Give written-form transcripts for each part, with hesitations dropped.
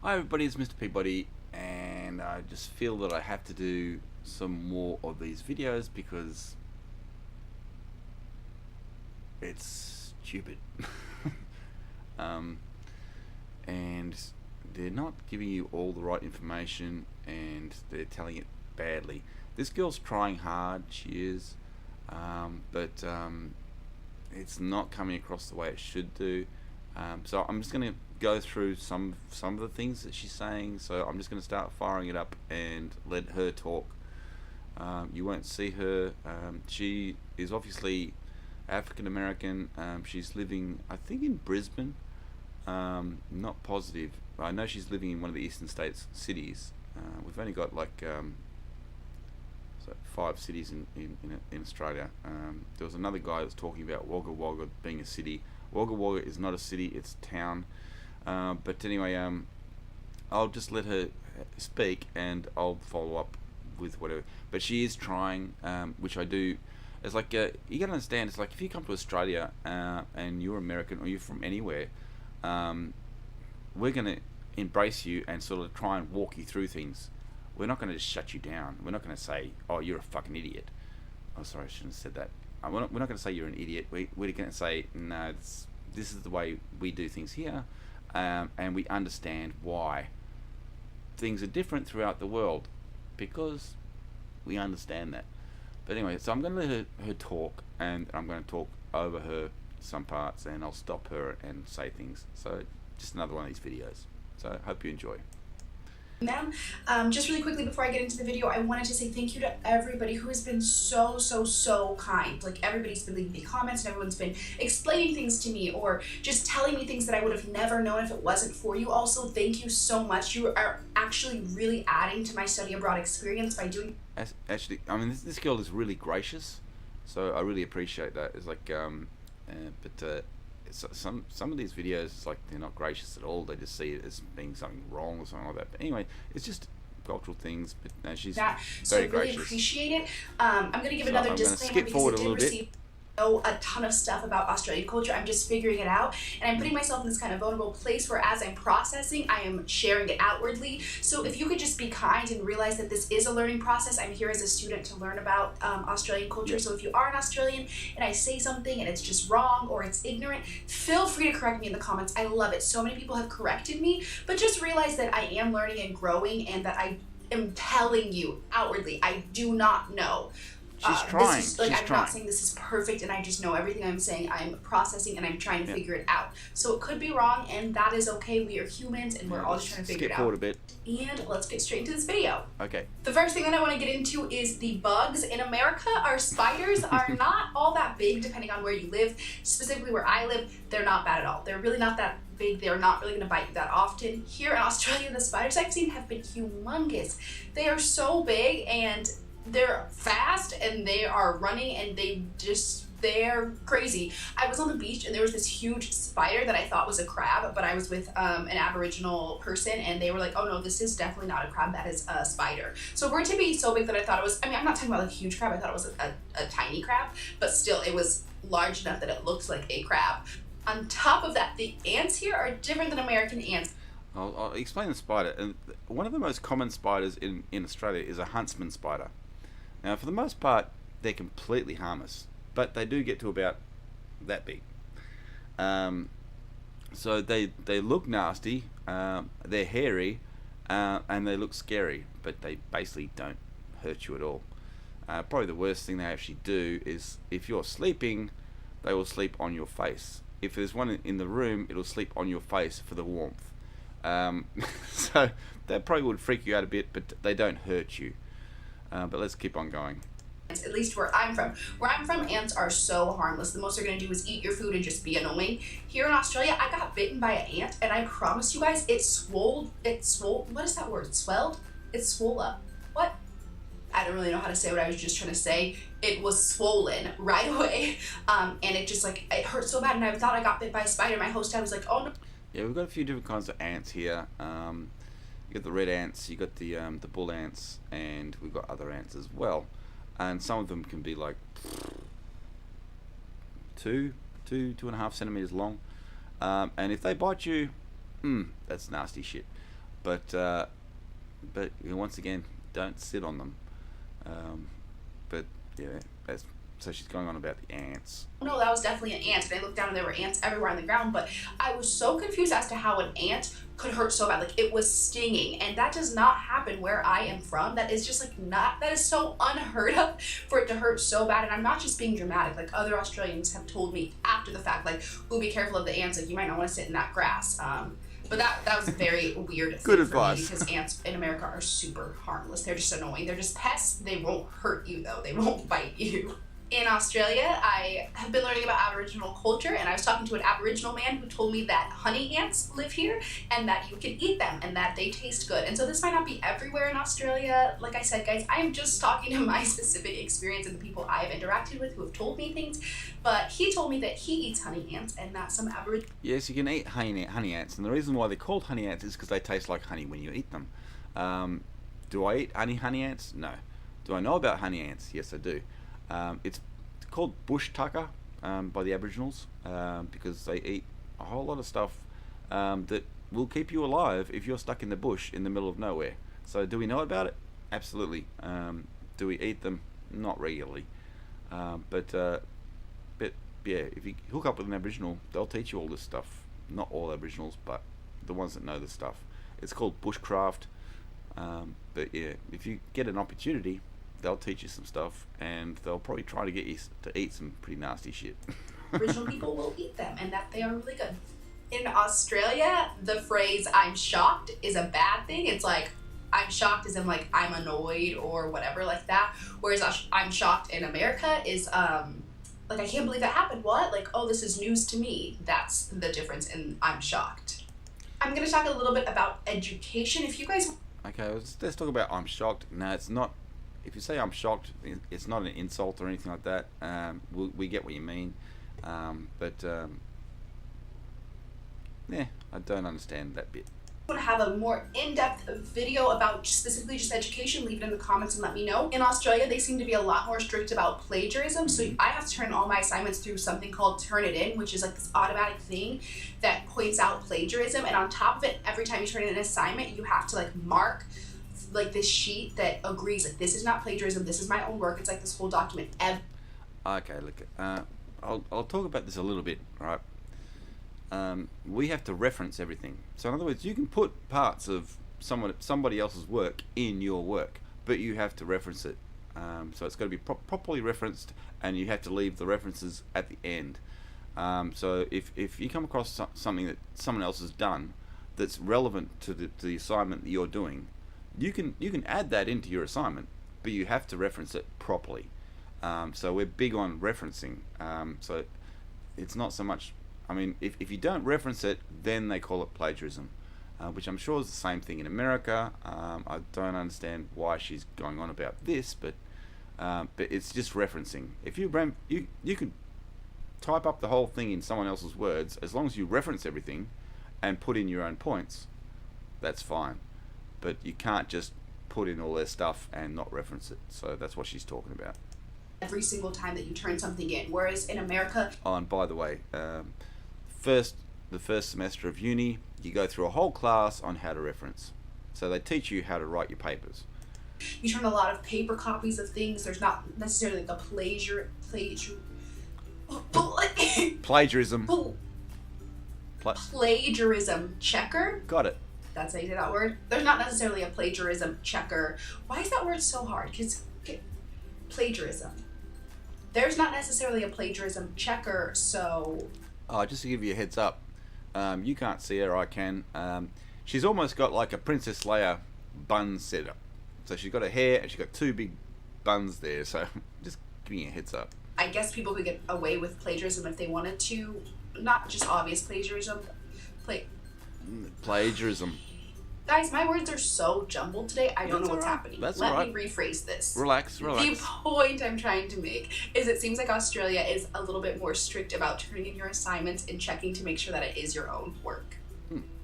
Hi everybody, it's Mr. Peabody, and I just feel that I have to do some more of these videos because it's stupid. And they're not giving you all the right information, and they're telling it badly. This girl's trying hard, she is, but it's not coming across the way it should do. So I'm just going to go through some of the things that she's saying. So I'm just going to start firing it up and let her talk. You won't see her. She is obviously African American. She's living, I think, in Brisbane. Not positive. I know she's living in one of the eastern states cities. We've only got like 5 cities in Australia. There was another guy that was talking about Wagga Wagga being a city. Wagga Wagga is not a city, it's a town. But anyway, I'll just let her speak and I'll follow up with whatever. But she is trying, which I do. It's like, you gotta understand, it's like if you come to Australia and you're American or you're from anywhere, we're gonna embrace you and sort of try and walk you through things. We're not going to just shut you down. We're not going to say, oh, you're a fucking idiot. Oh, sorry, I shouldn't have said that. We're not going to say you're an idiot. We're going to say, no, this is the way we do things here, and we understand why things are different throughout the world, because we understand that. But anyway, so I'm going to let her talk, and I'm going to talk over her some parts, and I'll stop her and say things. So just another one of these videos. So I hope you enjoy. Ma'am, just really quickly before I get into the video, I wanted to say thank you to everybody who has been so kind. Like, everybody's been leaving me comments and everyone's been explaining things to me or just telling me things that I would have never known if it wasn't for you. Also, thank you so much. You are actually really adding to my study abroad experience by doing... Actually, I mean, this girl is really gracious, so I really appreciate that. It's like, some of these videos, it's like they're not gracious at all. They just see it as being something wrong or something like that. But anyway, it's just cultural things. But no, she's that, so very I really gracious. appreciate it. I'm going to give another disclaimer because I did receive a ton of stuff about Australian culture. I'm just figuring it out, and I'm putting myself in this kind of vulnerable place where as I'm processing, I am sharing it outwardly. So if you could just be kind and realize that this is a learning process. I'm here as a student to learn about Australian culture. Yep. So if you are an Australian and I say something and it's just wrong or it's ignorant, feel free to correct me in the comments. I love it. So many people have corrected me, but just realize that I am learning and growing, and that I am telling you outwardly, I do not know. She's trying. I'm not saying this is perfect and I just know everything I'm saying. I'm processing and I'm trying to figure it out. So it could be wrong, and that is okay. We are humans and we're all just trying to figure it out. Skip forward a bit. And let's get straight into this video. Okay. The first thing that I want to get into is the bugs. In America, our spiders are not all that big depending on where you live. Specifically where I live, they're not bad at all. They're really not that big. They're not really going to bite you that often. Here in Australia, the spiders I've seen have been humongous. They are so big and they're fast and they are running and they're crazy. I was on the beach and there was this huge spider that I thought was a crab, but I was with an Aboriginal person and they were like, oh no, this is definitely not a crab, that is a spider. So for it to be so big that I thought it was, I mean, I'm not talking about like a huge crab, I thought it was a tiny crab, but still it was large enough that it looked like a crab. On top of that, the ants here are different than American ants. I'll explain the spider. And one of the most common spiders in Australia is a huntsman spider. Now, for the most part, they're completely harmless, but they do get to about that big. So they look nasty, they're hairy, and they look scary, but they basically don't hurt you at all. Probably the worst thing they actually do is if you're sleeping, they will sleep on your face. If there's one in the room, it'll sleep on your face for the warmth. So that probably would freak you out a bit, but they don't hurt you. But let's keep on going. At least where I'm from. Where I'm from, ants are so harmless. The most they're going to do is eat your food and just be annoying. Here in Australia, I got bitten by an ant, and I promise you guys, it swole, what is that word? Swelled? It swole up. What? I don't really know how to say what I was just trying to say. It was swollen right away, and it just like, it hurt so bad, and I thought I got bit by a spider. My host dad was like, oh no. Yeah, we've got a few different kinds of ants here. You got the red ants, you got the bull ants, and we've got other ants as well. And some of them can be like 2.5 centimeters long. And if they bite you, that's nasty shit. but once again, don't sit on them. Um, but yeah, that's so she's going on about the ants. No, that was definitely an ant. And I looked down and there were ants everywhere on the ground, but I was so confused as to how an ant could hurt so bad. Like, it was stinging, and that does not happen where I am from. That is just like not, that is so unheard of for it to hurt so bad. And I'm not just being dramatic. Like, other Australians have told me after the fact, like, ooh, be careful of the ants. Like, you might not want to sit in that grass. But that was a very weird Good thing advice. for me, because ants in America are super harmless. They're just annoying. They're just pests. They won't hurt you, though. They won't bite you. In Australia, I have been learning about Aboriginal culture, and I was talking to an Aboriginal man who told me that honey ants live here and that you can eat them and that they taste good. And so this might not be everywhere in Australia. Like I said, guys, I am just talking to my specific experience and the people I have interacted with who have told me things. But he told me that he eats honey ants and that some Aboriginal... Yes, you can eat honey ants, and the reason why they're called honey ants is because they taste like honey when you eat them. Do I eat any honey ants? No. Do I know about honey ants? Yes, I do. It's called bush tucker by the Aboriginals because they eat a whole lot of stuff that will keep you alive if you're stuck in the bush in the middle of nowhere. So do we know about it? Absolutely. Do we eat them? Not regularly. But yeah, if you hook up with an Aboriginal, they'll teach you all this stuff. Not all Aboriginals, but the ones that know this stuff. It's called bushcraft. But yeah, if you get an opportunity, they'll teach you some stuff, and they'll probably try to get you to eat some pretty nasty shit. Aboriginal people will eat them, and that they are really good. In Australia, the phrase "I'm shocked" is a bad thing. It's like, I'm shocked as in like I'm annoyed or whatever like that. Whereas I'm shocked in America is like, I can't believe that happened. What? Like, oh, this is news to me. That's the difference in I'm shocked. I'm gonna talk a little bit about education. If you guys... Okay, let's talk about I'm shocked. No, it's not. If you say I'm shocked, it's not an insult or anything like that. We get what you mean. But yeah, I don't understand that bit. Want to have a more in-depth video about specifically just education, leave it in the comments and let me know. In Australia, they seem to be a lot more strict about plagiarism, so I have to turn all my assignments through something called Turnitin, which is like this automatic thing that points out plagiarism, and on top of it, every time you turn in an assignment, you have to like mark like this sheet that agrees, like, this is not plagiarism, this is my own work. It's like this whole document. Okay, look, I'll talk about this a little bit, right? We have to reference everything. So in other words, you can put parts of somebody else's work in your work, but you have to reference it. So it's got to be properly referenced, and you have to leave the references at the end. So if you come across something that someone else has done that's relevant to the assignment that you're doing, you can add that into your assignment, but you have to reference it properly. So we're big on referencing. So it's not so much... I mean, if you don't reference it, then they call it plagiarism, which I'm sure is the same thing in America. I don't understand why she's going on about this, but it's just referencing. If you could type up the whole thing in someone else's words, as long as you reference everything and put in your own points, that's fine. But you can't just put in all their stuff and not reference it. So that's what she's talking about. Every single time that you turn something in, whereas in America... Oh, and by the way, the first semester of uni, you go through a whole class on how to reference. So they teach you how to write your papers. You turn a lot of paper copies of things. There's not necessarily like a Plagiarism. Plagiarism checker. Got it. That's how you say that word. There's not necessarily a plagiarism checker. Why is that word so hard? Because plagiarism. There's not necessarily a plagiarism checker, so... Oh, just to give you a heads up, you can't see her, I can. She's almost got like a Princess Leia bun setup. So she's got her hair and she's got two big buns there, so just giving you a heads up. I guess people could get away with plagiarism if they wanted to. Not just obvious plagiarism. Plagiarism. Guys, my words are so jumbled today, I don't know what's happening. Let me rephrase this. Relax. The point I'm trying to make is it seems like Australia is a little bit more strict about turning in your assignments and checking to make sure that it is your own work.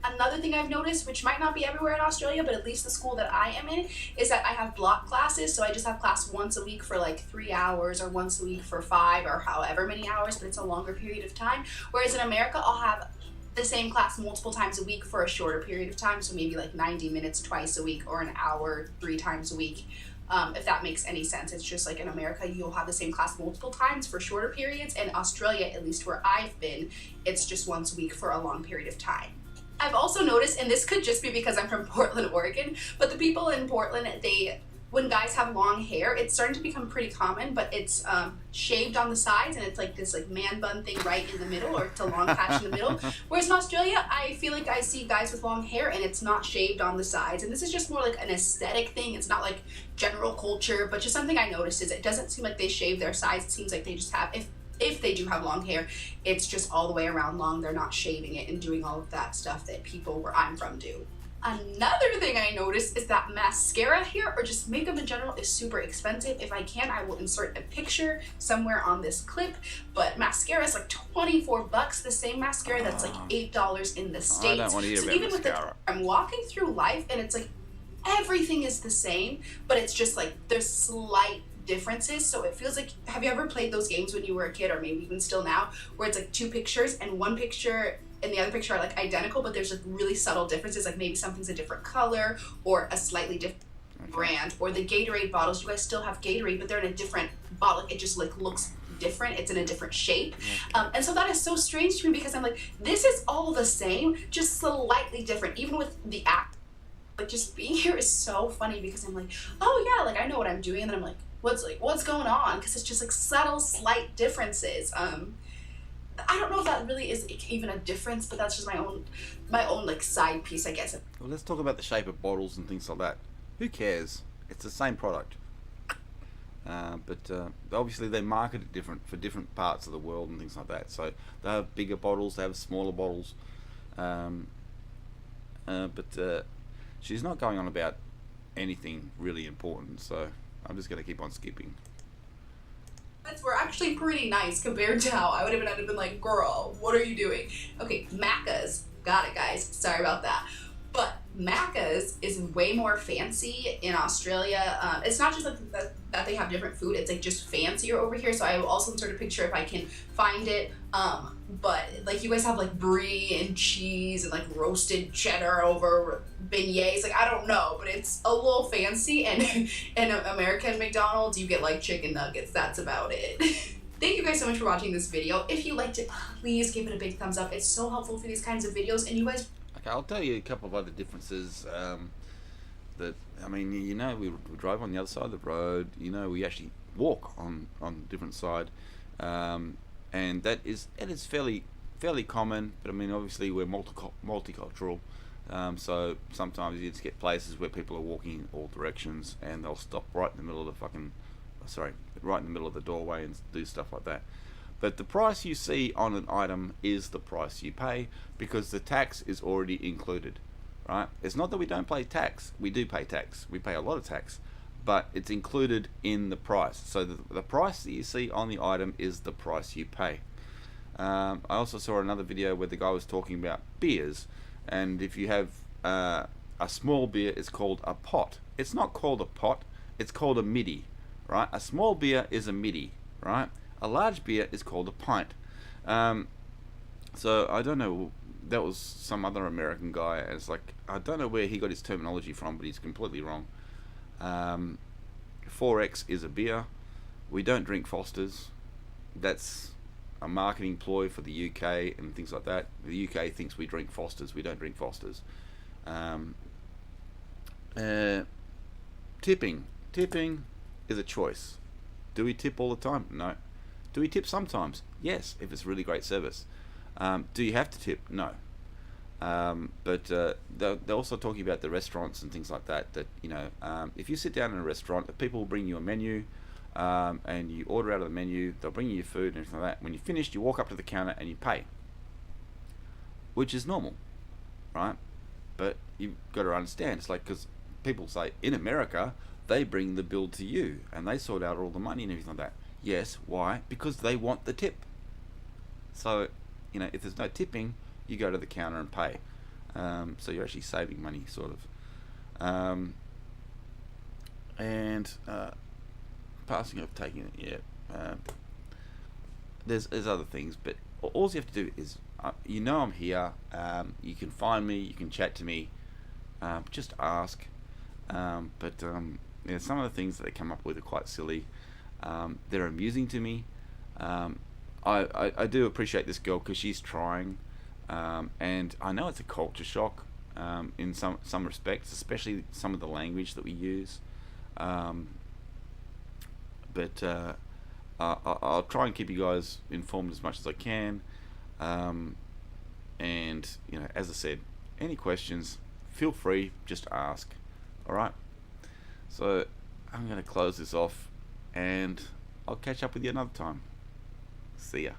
Another thing I've noticed, which might not be everywhere in Australia, but at least the school that I am in, is that I have block classes. So I just have class once a week for like 3 hours, or once a week for 5, or however many hours, but it's a longer period of time. Whereas in America, I'll have the same class multiple times a week for a shorter period of time. So maybe like 90 minutes twice a week or an hour 3 times a week. If that makes any sense. It's just like in America, you'll have the same class multiple times for shorter periods. In Australia, at least where I've been, it's just once a week for a long period of time. I've also noticed, and this could just be because I'm from Portland, Oregon, but the people in Portland, when guys have long hair, it's starting to become pretty common, but it's shaved on the sides, and it's like this like man bun thing right in the middle, or it's a long patch in the middle. Whereas in Australia, I feel like I see guys with long hair, and it's not shaved on the sides. And this is just more like an aesthetic thing. It's not like general culture, but just something I noticed is it doesn't seem like they shave their sides. It seems like they just have, if they do have long hair, it's just all the way around long. They're not shaving it and doing all of that stuff that people where I'm from do. Another thing I noticed is that mascara here, or just makeup in general, is super expensive. If I can, I will insert a picture somewhere on this clip, but mascara is like 24 bucks, the same mascara that's like $8 in the States. I don't want to hear about mascara. I'm walking through life and it's like everything is the same, but it's just like there's slight differences. So it feels like, have you ever played those games when you were a kid, or maybe even still now, where it's like two pictures and one picture and the other picture are like identical, but there's like really subtle differences, like maybe something's a different color or a slightly different brand, or the Gatorade bottles. You guys still have Gatorade, but they're in a different bottle. It just like looks different. It's in a different shape. And so that is so strange to me, because I'm like, this is all the same, just slightly different. Even with the app, like just being here is so funny, because I'm like, oh yeah, like I know what I'm doing, and then I'm like, what's going on? Because it's just like subtle, slight differences. I don't know if that really is even a difference, but that's just my own like side piece, I guess. Well, let's talk about the shape of bottles and things like that. Who cares? It's the same product. But obviously they market it different for different parts of the world and things like that. So they have bigger bottles, they have smaller bottles. But she's not going on about anything really important, so I'm just going to keep on skipping. Were actually pretty nice compared to how I would have been like, girl, what are you doing? Okay, Macca's. Got it, guys. Sorry about that. But Macca's is way more fancy in Australia. It's not just like that they have different food. It's like just fancier over here. So I will also insert a picture if I can find it. But like you guys have like brie and cheese and like roasted cheddar over beignets. Like I don't know, but it's a little fancy. And in American McDonald's, you get like chicken nuggets. That's about it. Thank you guys so much for watching this video. If you liked it, please give it a big thumbs up. It's so helpful for these kinds of videos. And you guys... Okay, I'll tell you a couple of other differences. That I mean, you know, we drive on the other side of the road. You know, we actually walk on a different side, and it is fairly common. But I mean, obviously we're multicultural, so sometimes you just get places where people are walking in all directions, and they'll stop right in the middle of the doorway and do stuff like that. But the price you see on an item is the price you pay, because the tax is already included, right? It's not that we don't pay tax. We do pay tax. We pay a lot of tax, but it's included in the price. So the price that you see on the item is the price you pay. I also saw another video where the guy was talking about beers, and if you have a small beer, it's called a pot. It's not called a pot. It's called a middy, right? A small beer is a middy, right? A large beer is called a pint. So I don't know, that was some other American guy, and it's like, I don't know where he got his terminology from, but he's completely wrong. 4X is a beer. We don't drink Fosters. That's a marketing ploy for the UK and things like that. The UK thinks we drink Fosters. We don't drink Fosters. Tipping is a choice. Do we tip all the time? No. Do we tip sometimes? Yes, if it's really great service. Do you have to tip? No. But they're also talking about the restaurants and things like that. That, you know, if you sit down in a restaurant, the people will bring you a menu, and you order out of the menu. They'll bring you your food and everything like that. When you're finished, you walk up to the counter and you pay, which is normal, right? But you've got to understand, it's like, because people say in America they bring the bill to you and they sort out all the money and everything like that. Yes, why? Because they want the tip. So, you know, if there's no tipping, you go to the counter and pay. So you're actually saving money, sort of. Passing of taking it, yeah. There's other things, but all you have to do is you know I'm here. You can find me. You can chat to me. Just ask. Yeah, some of the things that they come up with are quite silly. They're amusing to me. Um, I do appreciate this girl because she's trying, and I know it's a culture shock in some respects, especially some of the language that we use. Um, but I'll try and keep you guys informed as much as I can. Um, and as I said, any questions, feel free, just ask. All right. So I'm gonna close this off, and I'll catch up with you another time. See ya.